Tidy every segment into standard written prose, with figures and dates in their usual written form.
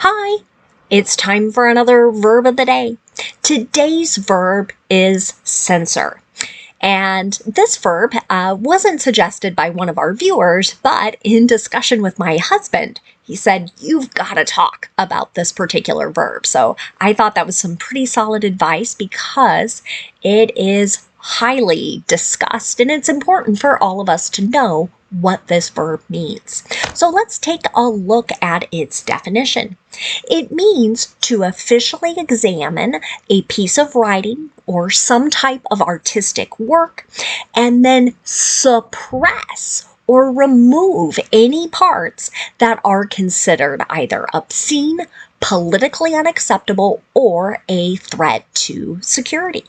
Hi, it's time for another verb of the day. Today's verb is censor. And this verb wasn't suggested by one of our viewers, but in discussion with my husband, he said, you've got to talk about this particular verb. So I thought that was some pretty solid advice because it is highly discussed and it's important for all of us to know what this verb means. So let's take a look at its definition. It means to officially examine a piece of writing or some type of artistic work and then suppress or remove any parts that are considered either obscene, politically unacceptable, or a threat to security.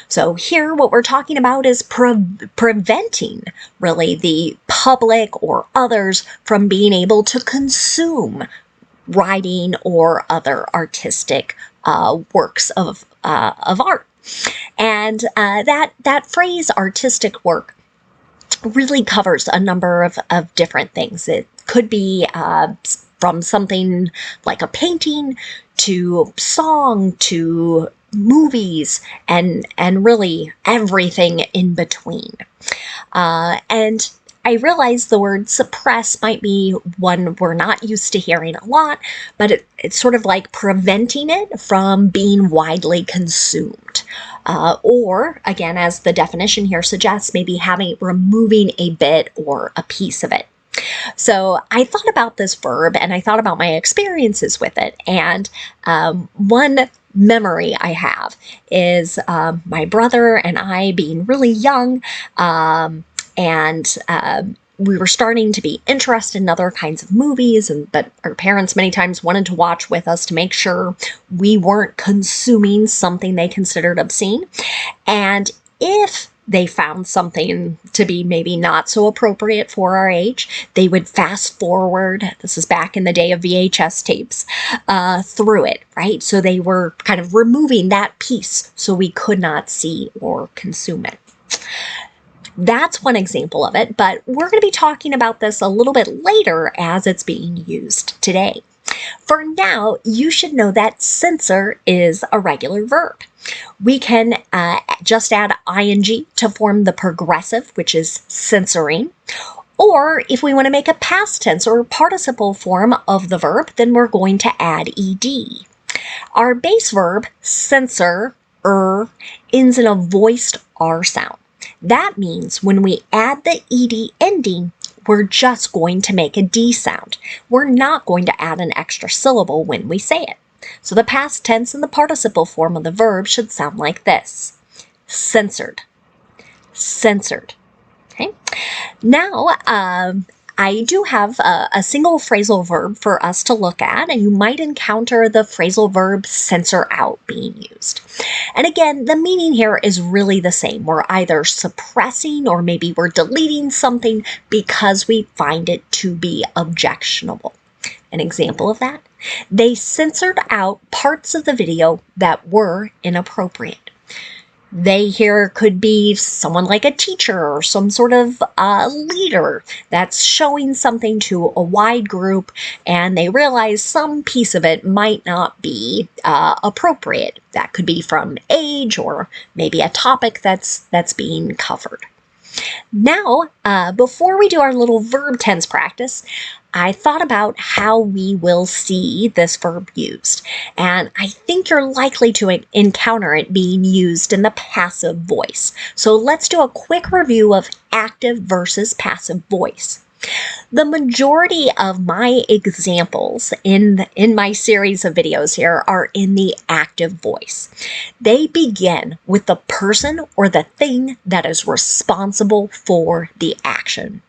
So here what we're talking about is preventing really the public or others from being able to consume writing or other artistic works of art. And that phrase artistic work really covers a number of different things. It could be from something like a painting to song to movies and really everything in between. And I realize the word suppress might be one we're not used to hearing a lot, but it's sort of like preventing it from being widely consumed. Or, again, as the definition here suggests, maybe removing a bit or a piece of it. So I thought about this verb and I thought about my experiences with it. And one memory I have is my brother and I being really young, and we were starting to be interested in other kinds of movies, but our parents many times wanted to watch with us to make sure we weren't consuming something they considered obscene. And if they found something to be maybe not so appropriate for our age, they would fast forward, this is back in the day of VHS tapes, through it, right? So they were kind of removing that piece so we could not see or consume it. That's one example of it, but we're going to be talking about this a little bit later as it's being used today. For now, you should know that censor is a regular verb. We can just add ing to form the progressive, which is censoring. Or if we want to make a past tense or participle form of the verb, then we're going to add ed. Our base verb, censor, ends in a voiced R sound. That means when we add the ed ending, we're just going to make a D sound. We're not going to add an extra syllable when we say it. So the past tense and the participle form of the verb should sound like this. Censored. Censored. Okay. Now, I do have a single phrasal verb for us to look at, and you might encounter the phrasal verb censor out being used. And again, the meaning here is really the same. We're either suppressing or maybe we're deleting something because we find it to be objectionable. An example of that, they censored out parts of the video that were inappropriate. They here could be someone like a teacher or some sort of leader that's showing something to a wide group and they realize some piece of it might not be appropriate. That could be from age or maybe a topic that's being covered. Now, before we do our little verb tense practice, I thought about how we will see this verb used, and I think you're likely to encounter it being used in the passive voice. So let's do a quick review of active versus passive voice. The majority of my examples in my series of videos here are in the active voice. They begin with the person or the thing that is responsible for the action.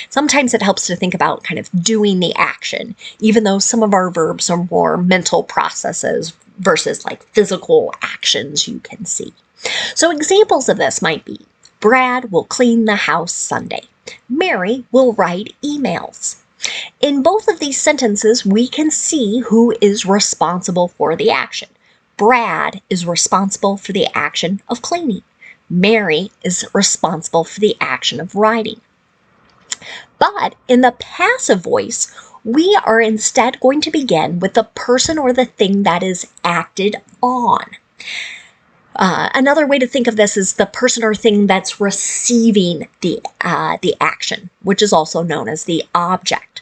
Sometimes it helps to think about kind of doing the action, even though some of our verbs are more mental processes versus like physical actions you can see. So examples of this might be, Brad will clean the house Sunday. Mary will write emails. In both of these sentences, we can see who is responsible for the action. Brad is responsible for the action of cleaning. Mary is responsible for the action of writing. But in the passive voice, we are instead going to begin with the person or the thing that is acted on. Another way to think of this is the person or thing that's receiving the action, which is also known as the object.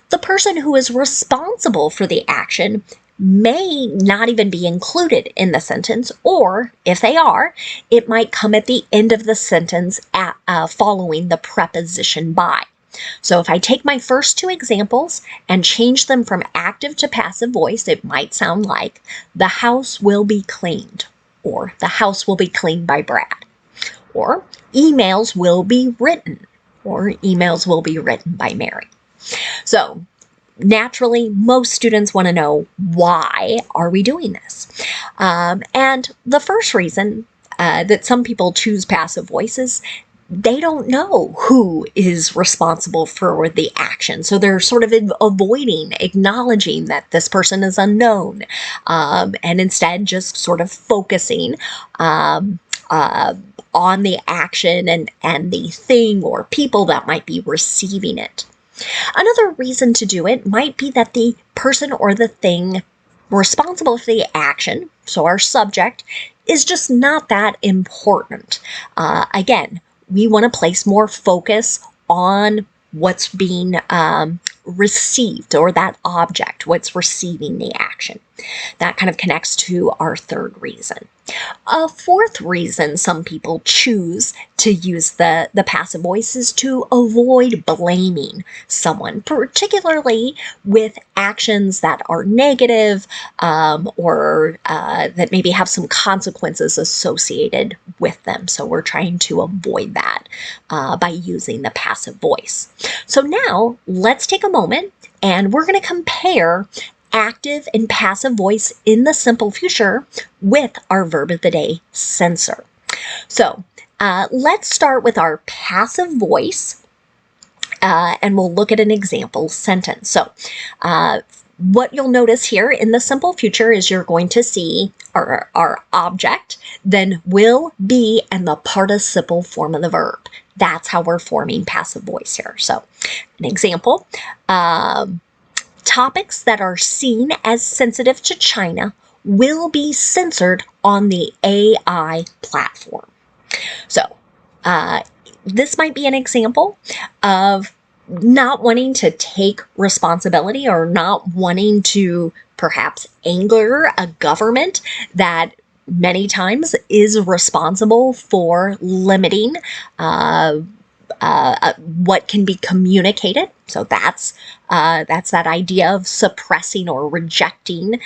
The person who is responsible for the action may not even be included in the sentence, or if they are, it might come at the end of the sentence following the preposition by. So if I take my first two examples and change them from active to passive voice, it might sound like, the house will be cleaned, or the house will be cleaned by Brad, or emails will be written, or emails will be written by Mary. So naturally, most students want to know, why are we doing this? And the first reason that some people choose passive voice is they don't know who is responsible for the action. So they're sort of avoiding acknowledging that this person is unknown, and instead just sort of focusing on the action and the thing or people that might be receiving it. Another reason to do it might be that the person or the thing responsible for the action, so our subject, is just not that important. Again, we want to place more focus on what's being received, or that object, what's receiving the action. That kind of connects to our third reason. A fourth reason some people choose to use the passive voice is to avoid blaming someone, particularly with actions that are negative, or that maybe have some consequences associated with them. So we're trying to avoid that by using the passive voice. So now let's take a moment and we're going to compare active and passive voice in the simple future with our verb of the day, censor. So let's start with our passive voice, and we'll look at an example sentence. So what you'll notice here in the simple future is you're going to see our object, then will, be, and the participle form of the verb. That's how we're forming passive voice here. So an example, topics that are seen as sensitive to China will be censored on the AI platform. So this might be an example of not wanting to take responsibility, or not wanting to perhaps anger a government that many times is responsible for limiting what can be communicated. So that's that idea of suppressing or rejecting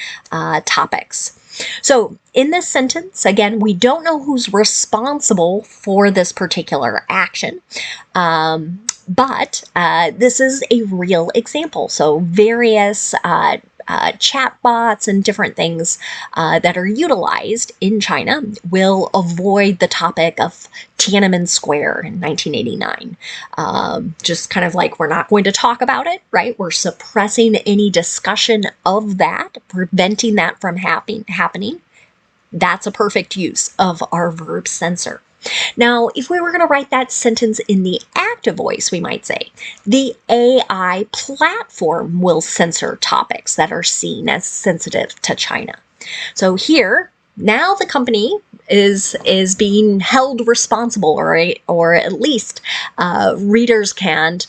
topics. So in this sentence, again, we don't know who's responsible for this particular action, but this is a real example. So various chatbots and different things that are utilized in China will avoid the topic of Tiananmen Square in 1989. Just kind of like, we're not going to talk about it, right? We're suppressing any discussion of that, preventing that from happening. That's a perfect use of our verb censor. Now, if we were going to write that sentence in the active voice, we might say, the AI platform will censor topics that are seen as sensitive to China. So here, now the company is being held responsible, or at least readers can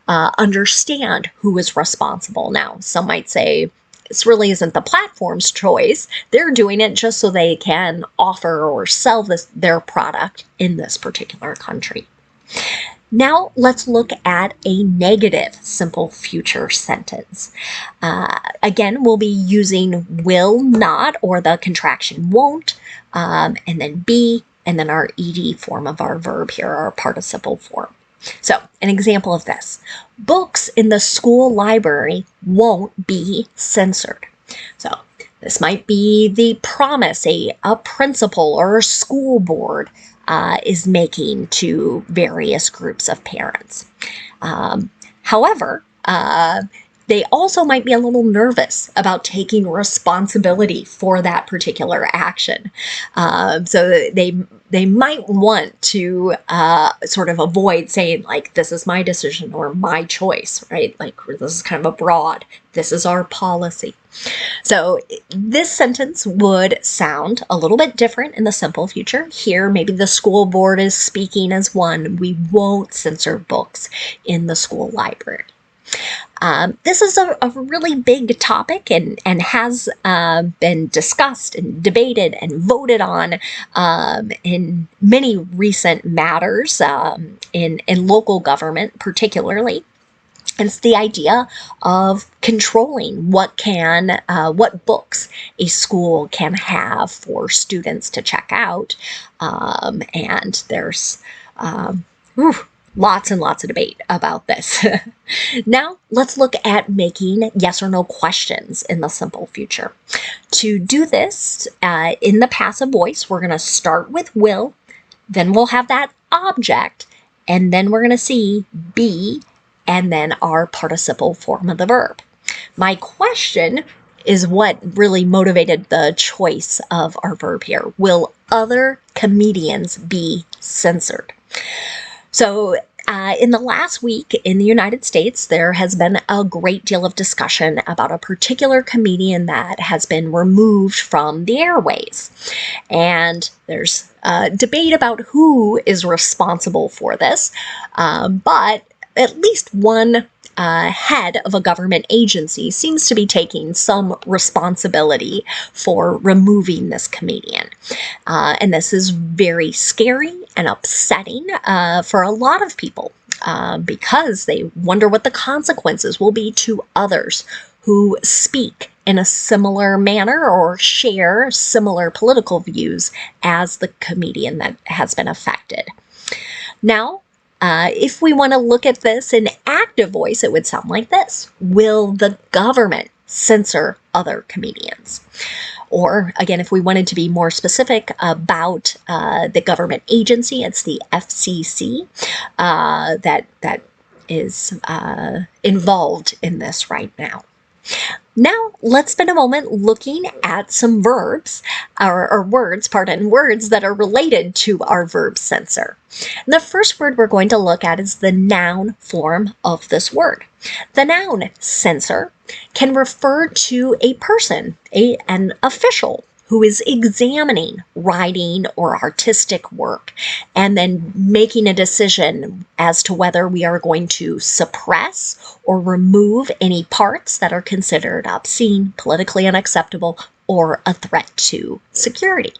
understand who is responsible. Now, some might say, this really isn't the platform's choice. They're doing it just so they can offer or sell their product in this particular country. Now let's look at a negative simple future sentence. Again, we'll be using will not, or the contraction won't, and then be, and then our ed form of our verb here, our participle form. So an example of this: books in the school library won't be censored. So this might be the promise a principal or a school board is making to various groups of parents. However, they also might be a little nervous about taking responsibility for that particular action. So they they might want to sort of avoid saying, like, this is my decision or my choice, right? Like, this is kind of a broad, this is our policy. So this sentence would sound a little bit different in the simple future. Here, maybe the school board is speaking as one. We won't censor books in the school library. This is a really big topic and has been discussed and debated and voted on in many recent matters in local government particularly. It's the idea of controlling what books a school can have for students to check out, and there's lots and lots of debate about this. Now, let's look at making yes or no questions in the simple future. To do this in the passive voice, we're going to start with will, then we'll have that object, and then we're going to see be, and then our participle form of the verb. My question is what really motivated the choice of our verb here. Will other comedians be censored? So in the last week in the United States, there has been a great deal of discussion about a particular comedian that has been removed from the airways. And there's debate about who is responsible for this, but at least one head of a government agency seems to be taking some responsibility for removing this comedian. And this is very scary and upsetting for a lot of people because they wonder what the consequences will be to others who speak in a similar manner or share similar political views as the comedian that has been affected. Now, if we want to look at this in active voice, it would sound like this. Will the government censor other comedians? Or again, if we wanted to be more specific about the government agency, it's the FCC that is involved in this right now. Now, let's spend a moment looking at some verbs, or words that are related to our verb censor. And the first word we're going to look at is the noun form of this word. The noun censor can refer to a person, an official, who is examining writing or artistic work and then making a decision as to whether we are going to suppress or remove any parts that are considered obscene, politically unacceptable, or a threat to security.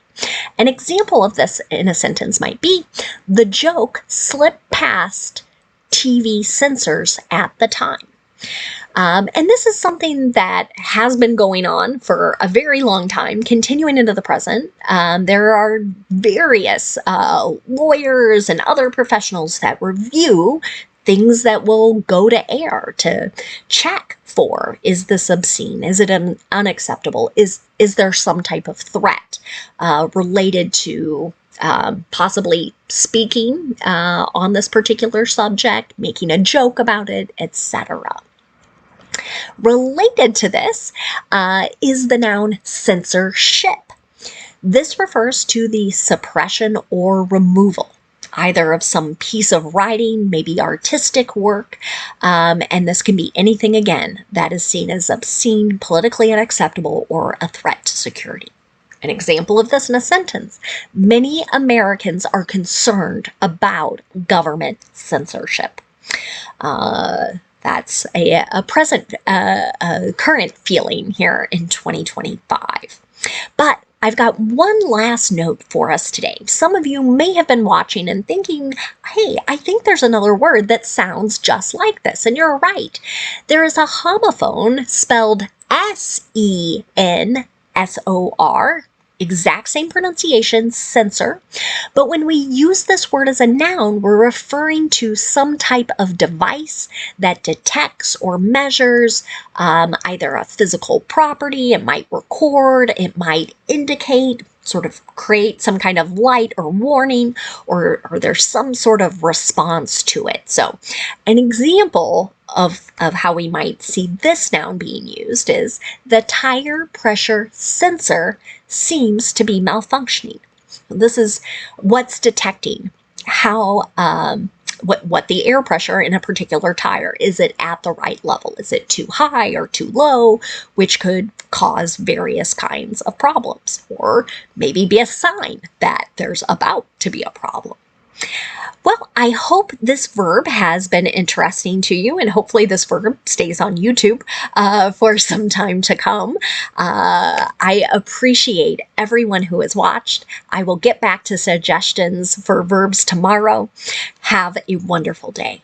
An example of this in a sentence might be, the joke slipped past TV censors at the time. And this is something that has been going on for a very long time, continuing into the present. There are various lawyers and other professionals that review things that will go to air to check for, is this obscene? Is it unacceptable? Is there some type of threat related to possibly speaking on this particular subject, making a joke about it, etc. Related to this is the noun censorship. This refers to the suppression or removal, either of some piece of writing, maybe artistic work, and this can be anything, again, that is seen as obscene, politically unacceptable, or a threat to security. An example of this in a sentence: many Americans are concerned about government censorship. That's a present, current feeling here in 2025. But I've got one last note for us today. Some of you may have been watching and thinking, hey, I think there's another word that sounds just like this. And you're right. There is a homophone spelled S-E-N-S-O-R, exact same pronunciation, censor. But when we use this word as a noun, we're referring to some type of device that detects or measures either a physical property. It might record, it might indicate, sort of create some kind of light or warning, or there's some sort of response to it. So an example of how we might see this noun being used is, the tire pressure sensor seems to be malfunctioning. This is what's detecting how what the air pressure in a particular tire. Is it at the right level? Is it too high or too low? Which could cause various kinds of problems, or maybe be a sign that there's about to be a problem. Well, I hope this verb has been interesting to you, and hopefully this verb stays on YouTube for some time to come. I appreciate everyone who has watched. I will get back to suggestions for verbs tomorrow. Have a wonderful day.